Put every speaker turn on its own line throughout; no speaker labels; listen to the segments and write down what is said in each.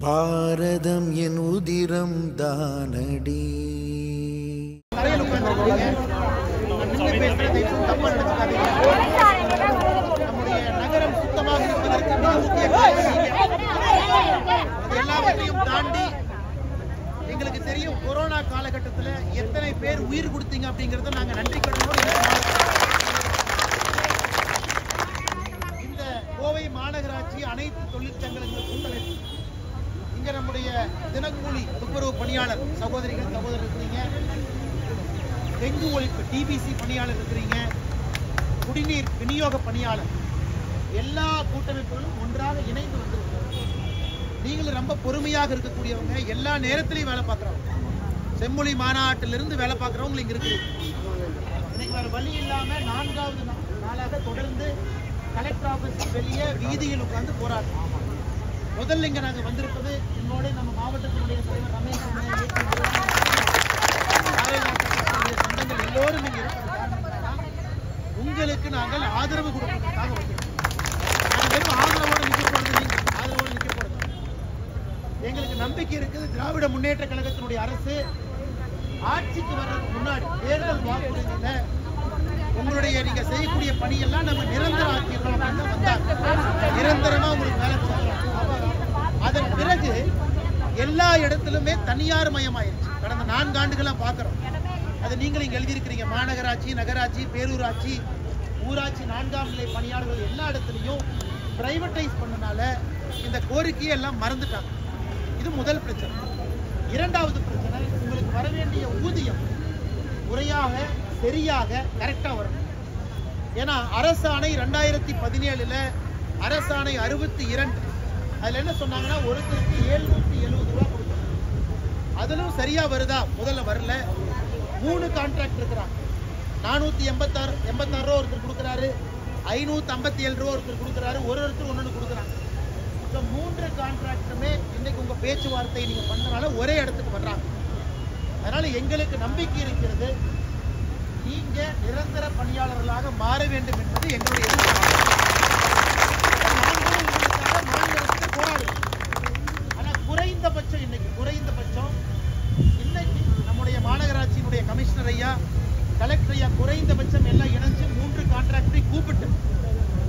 பாரதம் என் உதிரம் தானடி.
நகரம் சுத்தமாக எல்லாவற்றையும் தாண்டி எங்களுக்கு தெரியும் கொரோனா காலகட்டத்தில் எத்தனை பேர் உயிர் கொடுத்தீங்க அப்படிங்கறத நாங்க நன்றி கடனோடு இந்த கோவை மாநகராட்சி அனைத்து தொழிற்சங்கங்களுக்கு கூட்டமைப்பு இங்க நம்முடைய தினக்கூலி துப்புரவு பணியாளர் சகோதரிகள் சகோதரர் இருக்கிறீங்க, டெங்கு ஒழிப்பு டிபிசி பணியாளர் இருக்கிறீங்க, குடிநீர் விநியோக பணியாளர், எல்லா கூட்டமைப்புகளும் ஒன்றாக இணைந்து வந்திருக்கிறோம். நீங்களும் ரொம்ப பொறுமையாக இருக்கக்கூடியவங்க, எல்லா நேரத்திலையும் வேலை பார்க்குறவங்க, செம்மொழி மாநாட்டிலிருந்து வேலை பார்க்குறவங்க இங்க இருக்கிறீங்க. இன்னைக்கு வேற வழி இல்லாம 4வது நாளாக தொடர்ந்து கலெக்டர் ஆபீஸ் வெளியே வீதியில் உட்கார்ந்து போராட்டம். முதல்ல இங்க நாங்க வந்திருப்பது என்னோட நம்ம மாவட்டத்தினுடைய தலைவர் ரமேஷ் சொந்தங்கள் எல்லோரும் இங்க இருக்கிற உங்களுக்கு நாங்கள் ஆதரவு கொடுப்பதற்காக வந்திருக்கோம். வெறும் ஆதரவோடு நிற்க போறது, ஆதரவோடு நிற்க போறது எங்களுக்கு நம்பிக்கை இருக்குது. திராவிட முன்னேற்ற கழகத்தினுடைய அரசு ஆட்சிக்கு வர்றதுக்கு முன்னாடி தேர்தல் வாக்குறுதியில உங்களுடைய நீங்க செய்யக்கூடிய பணியெல்லாம் நம்ம நிரந்தரம் ஆக்கிடுறோம் அப்படின்னு வந்தாங்க. நிரந்தரமா உங்களுக்கு வேலை செய்யறோம். அதன் பிறகு எல்லா இடத்திலுமே தனியார் மயமாயிருச்சு. கடந்த 4 ஆண்டுகளா பாக்குறோம். அது நீங்களும் இங்க எழுதியிருக்கிறீங்க. மாநகராட்சி, நகராட்சி, பேரூராட்சி, ஊராட்சி 4ஆம் நிலை பணியாளர்கள் எல்லா இடத்துலையும் பிரைவேட்டைஸ் பண்ணனால இந்த கோரிக்கையை எல்லாம் மறந்துட்டாங்க. இது முதல் பிரச்சனை. 2வது பிரச்சனை, உங்களுக்கு வர வேண்டிய ஊதியம் முறையாக சரியாக கரெக்டா வரணும். ஏன்னா அரசாணை 2017 அரசாணை 62 அதுல என்ன சொன்னாங்கன்னா ஒருத்தருக்கு 770 ரூபாய் கொடுக்கணும். அதிலும் சரியா வருதா? முதல்ல வரல. 3 கான்ட்ராக்ட் இருக்கிறாங்க. 486 ரூபா ஒருத்தர் கொடுக்குறாரு, 557 ரூபா ஒருத்தர் கொடுக்குறாரு, ஒருத்தர் ஒன்னொன்னு கொடுக்குறாங்க. 3 கான்ட்ராக்டுமே இன்னைக்கு உங்க பேச்சுவார்த்தை நீங்க பண்ணனால ஒரே இடத்துக்கு வர்றாங்க. அதனால எங்களுக்கு நம்பிக்கை இருக்கிறது, நீங்க நிரந்தர பணியாளர்களாக மாற வேண்டும் என்பது எங்களுடைய எதிர்பார்ப்பு. போராடு. ஆனா குறைந்தபட்சம் இன்னைக்கு நம்முடைய மாநகராட்சியினுடைய கமிஷனர் ஐயா, கலெக்டர் ஐயா குறைந்தபட்சம் எல்லாம் இணைஞ்சு 3 கான்ட்ராக்டை கூப்பிட்டு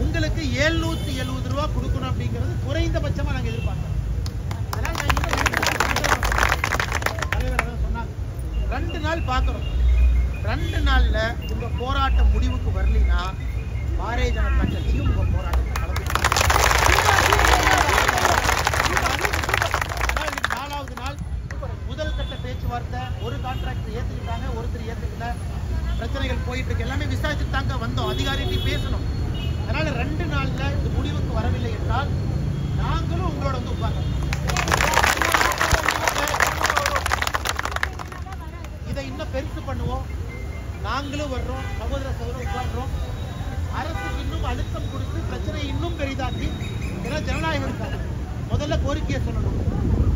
உங்களுக்கு 770 ரூபாய் கொடுக்கணும் அப்படிங்கிறது குறைந்தபட்சமா நாங்க எதிர்பார்க்கிறோம். அதனால தலைவர் சொன்னாங்க 2 நாள் பார்க்கிறோம். 2 நாள்ல உங்க போராட்டம் முடிவுக்கு வரலைன்னா பாரதிய ஜனதா கட்சியும் உங்க போராட்டத்தை கலந்து 4வது நாள் முதல் கட்ட பேச்சுவார்த்தை. ஒரு கான்ட்ராக்ட் ஏத்துக்கிட்டாங்க, ஒருத்தர் ஏத்துக்கல, பிரச்சனைகள் போயிட்டு இருக்கு. எல்லாமே விசாரிச்சுட்டு தாங்க வந்தோம், அதிகாரிகிட்ட பேசணும். அதனால 2 நாள்ல இது முடிவுக்கு வரவில்லை என்றால் நாங்களும் உங்களோட வந்து உட்கார்ந்து இதை இன்னும் பெருசு பண்ணுவோம். நாங்களும் வர்றோம், சகோதர உட்கார்றோம். அரசுக்கு இன்னும் அழுத்தம் கொடுத்து பிரச்சனையை இன்னும் பெரிதாக்கி, ஏன்னா ஜனநாயகம் இருக்காது. முதல்ல கோரிக்கையை சொல்லணும்,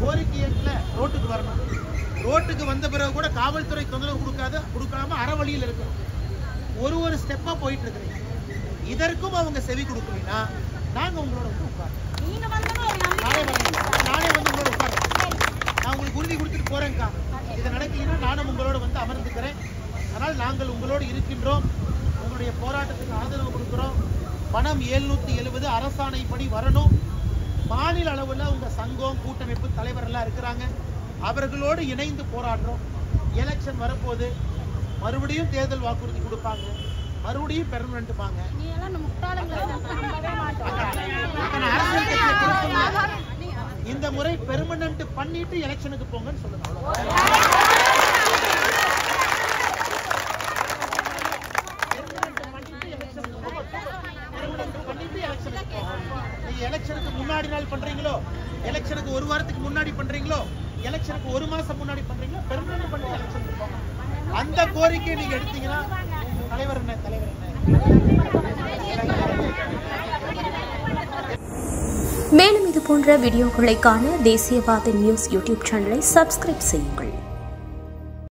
கோரிக்கையில ரோட்டுக்கு வரணும். ரோட்டுக்கு வந்த பிறகு கூட காவல்துறை தொந்தரவு கொடுக்காம அற வழியில் இருக்கணும். ஒரு ஸ்டெப்பா போயிட்டு இருக்கிறீங்க. இதற்கும் அவங்க செவி கொடுக்கலைன்னா நாங்க உங்களோட வந்து உட்கார்றோம். நானே வந்து உங்களோட உட்கார்றேன். நான் உங்களுக்கு உறுதி கொடுத்துட்டு போறேன்க்கா. இது நடக்கலைன்னா நானும் உங்களோட வந்து அமர்ந்துக்கிறேன். அதனால் நாங்கள் உங்களோடு இருக்கின்றோம். உங்களுடைய போராட்டத்துக்கு ஆதரவு கொடுக்கிறோம். பணம் 770 அரசாணைப்படி வரணும். மாநில அளவில் உங்க சங்கம் கூட்டமைப்பு தலைவர் எல்லாம் இருக்கிறாங்க, அவர்களோடு இணைந்து போராடுறோம். எலெக்ஷன் வரப்போது மறுபடியும் தேர்தல் வாக்குறுதி கொடுப்பாங்க, மறுபடியும் பெர்மனன்ட் பாங்க. இந்த முறை பெர்மனன்ட் பண்ணிட்டு எலெக்ஷனுக்கு போங்கன்னு சொல்லுங்க. எலெக்ஷனுக்கு முன்னாடி நாள் பண்றீங்களோ, எலெக்ஷனுக்கு 1 வாரத்துக்கு முன்னாடி பண்றீங்களோ, எலெக்ஷனுக்கு 1 மாசம் முன்னாடி பண்றீங்களோ, பெர்மனன்ட் பண்ணி எலெக்ஷனுக்கு போங்க. அந்த கோரிக்கையை நீங்க எடுத்தீங்கன்னா தலைவர் என்ன
மேலும் இது போன்ற வீடியோக்களை காண தேசியவாத நியூஸ் யூடியூப் சேனலை சப்ஸ்கிரைப் செய்யுங்கள்.